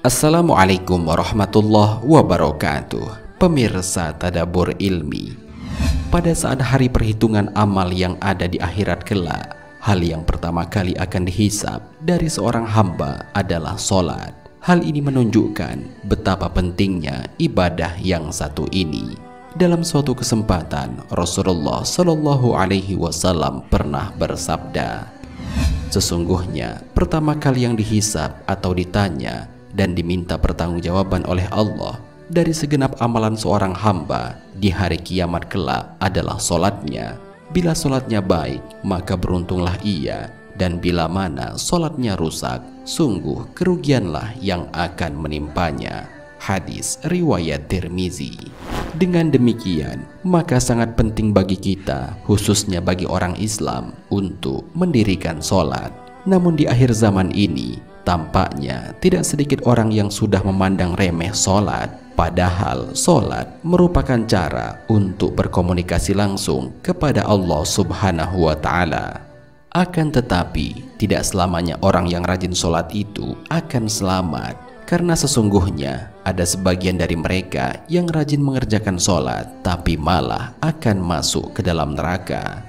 Assalamualaikum warahmatullahi wabarakatuh. Pemirsa Tadabbur Ilmi, pada saat hari perhitungan amal yang ada di akhirat kelak, hal yang pertama kali akan dihisab dari seorang hamba adalah sholat. Hal ini menunjukkan betapa pentingnya ibadah yang satu ini. Dalam suatu kesempatan, Rasulullah Shallallahu Alaihi Wasallam pernah bersabda, sesungguhnya pertama kali yang dihisab atau ditanya dan diminta pertanggungjawaban oleh Allah dari segenap amalan seorang hamba di hari kiamat kelak adalah solatnya. Bila solatnya baik, maka beruntunglah ia, dan bila mana solatnya rusak, sungguh kerugianlah yang akan menimpanya. Hadis riwayat Tirmizi. Dengan demikian, maka sangat penting bagi kita, khususnya bagi orang Islam, untuk mendirikan solat. Namun di akhir zaman ini, tampaknya tidak sedikit orang yang sudah memandang remeh solat. Padahal solat merupakan cara untuk berkomunikasi langsung kepada Allah Subhanahu wa Ta'ala. Akan tetapi, tidak selamanya orang yang rajin solat itu akan selamat, karena sesungguhnya ada sebagian dari mereka yang rajin mengerjakan solat tapi malah akan masuk ke dalam neraka.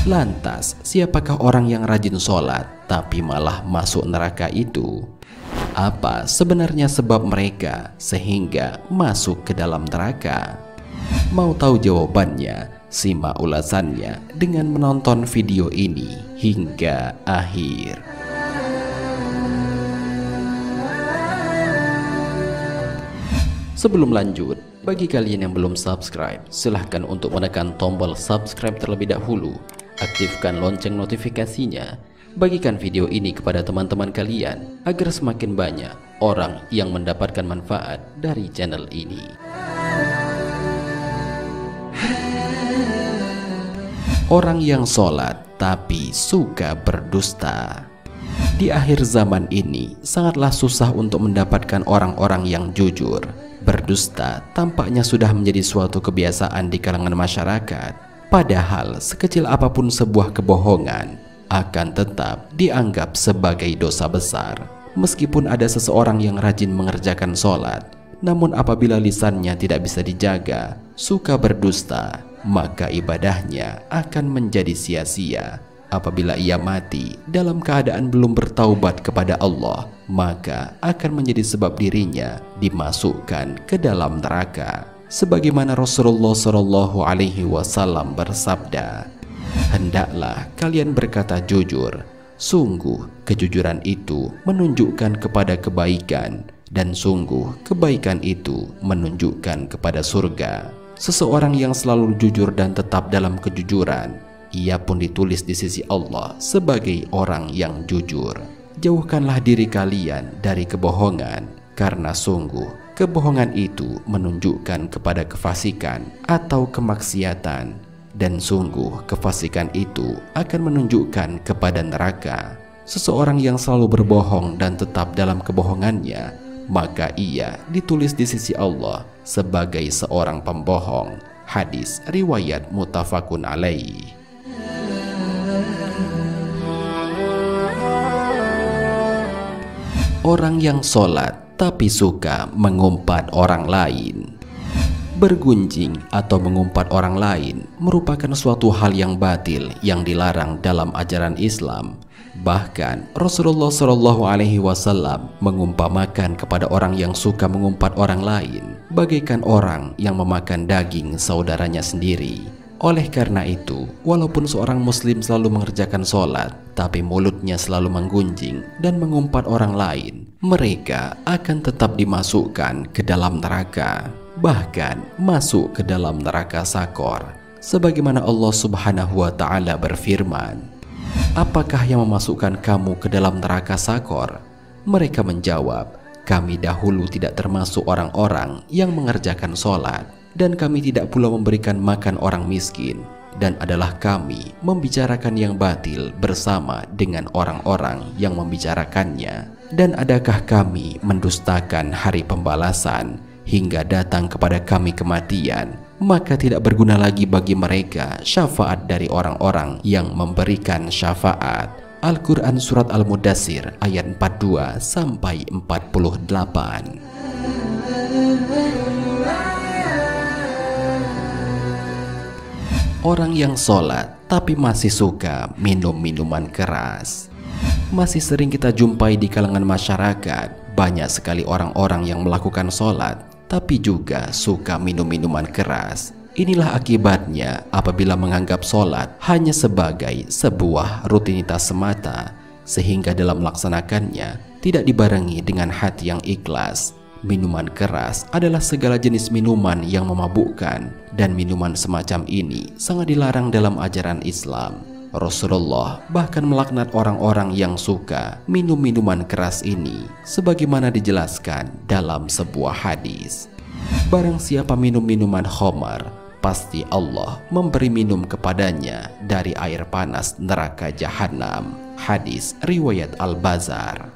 Lantas, siapakah orang yang rajin sholat tapi malah masuk neraka itu? Apa sebenarnya sebab mereka sehingga masuk ke dalam neraka? Mau tahu jawabannya? Simak ulasannya dengan menonton video ini hingga akhir. Sebelum lanjut, bagi kalian yang belum subscribe, silahkan untuk menekan tombol subscribe terlebih dahulu. Aktifkan lonceng notifikasinya. Bagikan video ini kepada teman-teman kalian agar semakin banyak orang yang mendapatkan manfaat dari channel ini. Orang yang sholat tapi suka berdusta. Di akhir zaman ini sangatlah susah untuk mendapatkan orang-orang yang jujur. Berdusta tampaknya sudah menjadi suatu kebiasaan di kalangan masyarakat. Padahal sekecil apapun sebuah kebohongan akan tetap dianggap sebagai dosa besar. Meskipun ada seseorang yang rajin mengerjakan sholat, namun apabila lisannya tidak bisa dijaga, suka berdusta, maka ibadahnya akan menjadi sia-sia. Apabila ia mati dalam keadaan belum bertaubat kepada Allah, maka akan menjadi sebab dirinya dimasukkan ke dalam neraka. Sebagaimana Rasulullah Shallallahu Alaihi Wasallam bersabda, hendaklah kalian berkata jujur. Sungguh kejujuran itu menunjukkan kepada kebaikan, dan sungguh kebaikan itu menunjukkan kepada surga. Seseorang yang selalu jujur dan tetap dalam kejujuran, ia pun ditulis di sisi Allah sebagai orang yang jujur. Jauhkanlah diri kalian dari kebohongan, karena sungguh kebohongan itu menunjukkan kepada kefasikan atau kemaksiatan, dan sungguh kefasikan itu akan menunjukkan kepada neraka. Seseorang yang selalu berbohong dan tetap dalam kebohongannya, maka ia ditulis di sisi Allah sebagai seorang pembohong. Hadis riwayat muttafaqun alaih. Orang yang sholat tapi suka mengumpat orang lain. Bergunjing atau mengumpat orang lain merupakan suatu hal yang batil yang dilarang dalam ajaran Islam. Bahkan Rasulullah Shallallahu Alaihi Wasallam mengumpamakan kepada orang yang suka mengumpat orang lain bagaikan orang yang memakan daging saudaranya sendiri. Oleh karena itu, walaupun seorang muslim selalu mengerjakan sholat, tapi mulutnya selalu menggunjing dan mengumpat orang lain, mereka akan tetap dimasukkan ke dalam neraka, bahkan masuk ke dalam neraka sakor. Sebagaimana Allah Subhanahu wa Ta'ala berfirman, apakah yang memasukkan kamu ke dalam neraka sakor? Mereka menjawab, kami dahulu tidak termasuk orang-orang yang mengerjakan sholat, dan kami tidak pula memberikan makan orang miskin, dan adalah kami membicarakan yang batil bersama dengan orang-orang yang membicarakannya. Dan adakah kami mendustakan hari pembalasan hingga datang kepada kami kematian, maka tidak berguna lagi bagi mereka syafaat dari orang-orang yang memberikan syafaat. Al-Quran Surat Al-Mudaththir ayat 42 sampai 48. Orang yang sholat tapi masih suka minum minuman keras. Masih sering kita jumpai di kalangan masyarakat, banyak sekali orang-orang yang melakukan sholat tapi juga suka minum minuman keras. Inilah akibatnya apabila menganggap sholat hanya sebagai sebuah rutinitas semata, sehingga dalam melaksanakannya tidak dibarengi dengan hati yang ikhlas. Minuman keras adalah segala jenis minuman yang memabukkan, dan minuman semacam ini sangat dilarang dalam ajaran Islam. Rasulullah bahkan melaknat orang-orang yang suka minum minuman keras ini, sebagaimana dijelaskan dalam sebuah hadis. Barang siapa minum minuman khamar, pasti Allah memberi minum kepadanya dari air panas neraka Jahanam. Hadis riwayat Al-Bazar.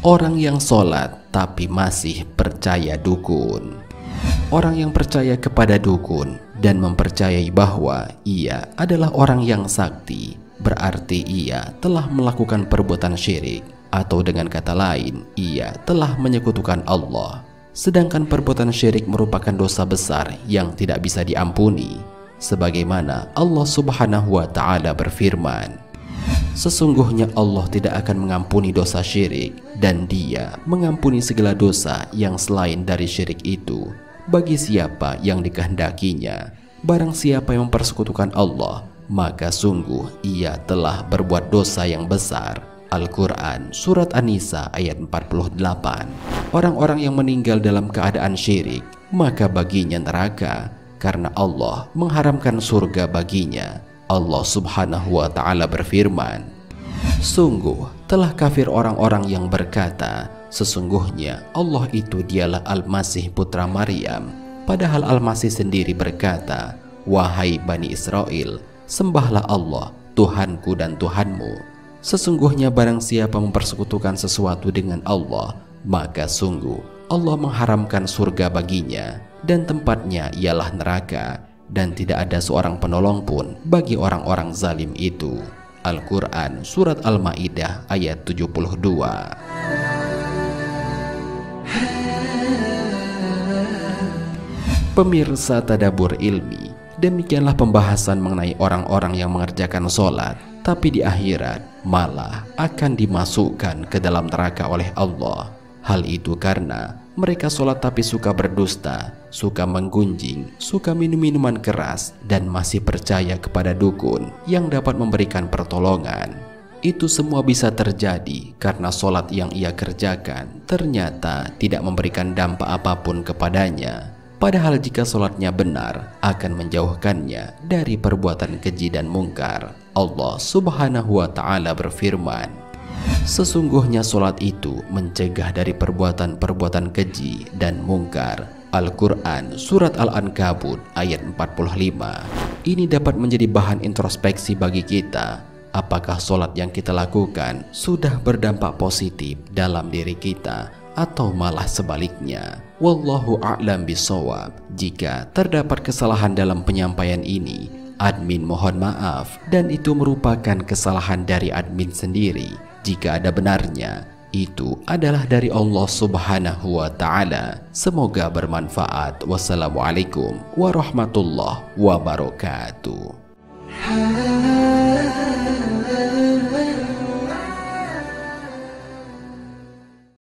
Orang yang sholat tapi masih percaya dukun. Orang yang percaya kepada dukun dan mempercayai bahwa ia adalah orang yang sakti, berarti ia telah melakukan perbuatan syirik, atau dengan kata lain, ia telah menyekutukan Allah. Sedangkan perbuatan syirik merupakan dosa besar yang tidak bisa diampuni, sebagaimana Allah Subhanahu wa Ta'ala berfirman, "Sesungguhnya Allah tidak akan mengampuni dosa syirik, dan Dia mengampuni segala dosa yang selain dari syirik itu bagi siapa yang dikehendakinya. Barang siapa yang mempersekutukan Allah, maka sungguh ia telah berbuat dosa yang besar." Al-Quran Surat An-Nisa ayat 48. Orang-orang yang meninggal dalam keadaan syirik, maka baginya neraka, karena Allah mengharamkan surga baginya. Allah Subhanahu wa Ta'ala berfirman, "Sungguh telah kafir orang-orang yang berkata, sesungguhnya Allah itu dialah Al-Masih putra Maryam. Padahal Al-Masih sendiri berkata, wahai Bani Israel, sembahlah Allah, Tuhanku dan Tuhanmu. Sesungguhnya barang siapa mempersekutukan sesuatu dengan Allah, maka sungguh Allah mengharamkan surga baginya, dan tempatnya ialah neraka, dan tidak ada seorang penolong pun bagi orang-orang zalim itu." Al-Quran Surat Al-Ma'idah ayat 72. Pemirsa Tadabbur Ilmi, demikianlah pembahasan mengenai orang-orang yang mengerjakan sholat tapi di akhirat malah akan dimasukkan ke dalam neraka oleh Allah. Hal itu karena mereka sholat tapi suka berdusta, suka menggunjing, suka minum minuman keras, dan masih percaya kepada dukun yang dapat memberikan pertolongan. Itu semua bisa terjadi karena sholat yang ia kerjakan ternyata tidak memberikan dampak apapun kepadanya. Padahal jika sholatnya benar, akan menjauhkannya dari perbuatan keji dan mungkar. Allah Subhanahu wa Ta'ala berfirman, "Sesungguhnya sholat itu mencegah dari perbuatan-perbuatan keji dan mungkar." Al-Quran Surat Al-Ankabut ayat 45. Ini dapat menjadi bahan introspeksi bagi kita. Apakah sholat yang kita lakukan sudah berdampak positif dalam diri kita, atau malah sebaliknya? Wallahu a'lam bishawab. Jika terdapat kesalahan dalam penyampaian ini, admin mohon maaf, dan itu merupakan kesalahan dari admin sendiri. Jika ada benarnya, itu adalah dari Allah Subhanahu wa Ta'ala. Semoga bermanfaat. Wassalamualaikum warahmatullahi wabarakatuh.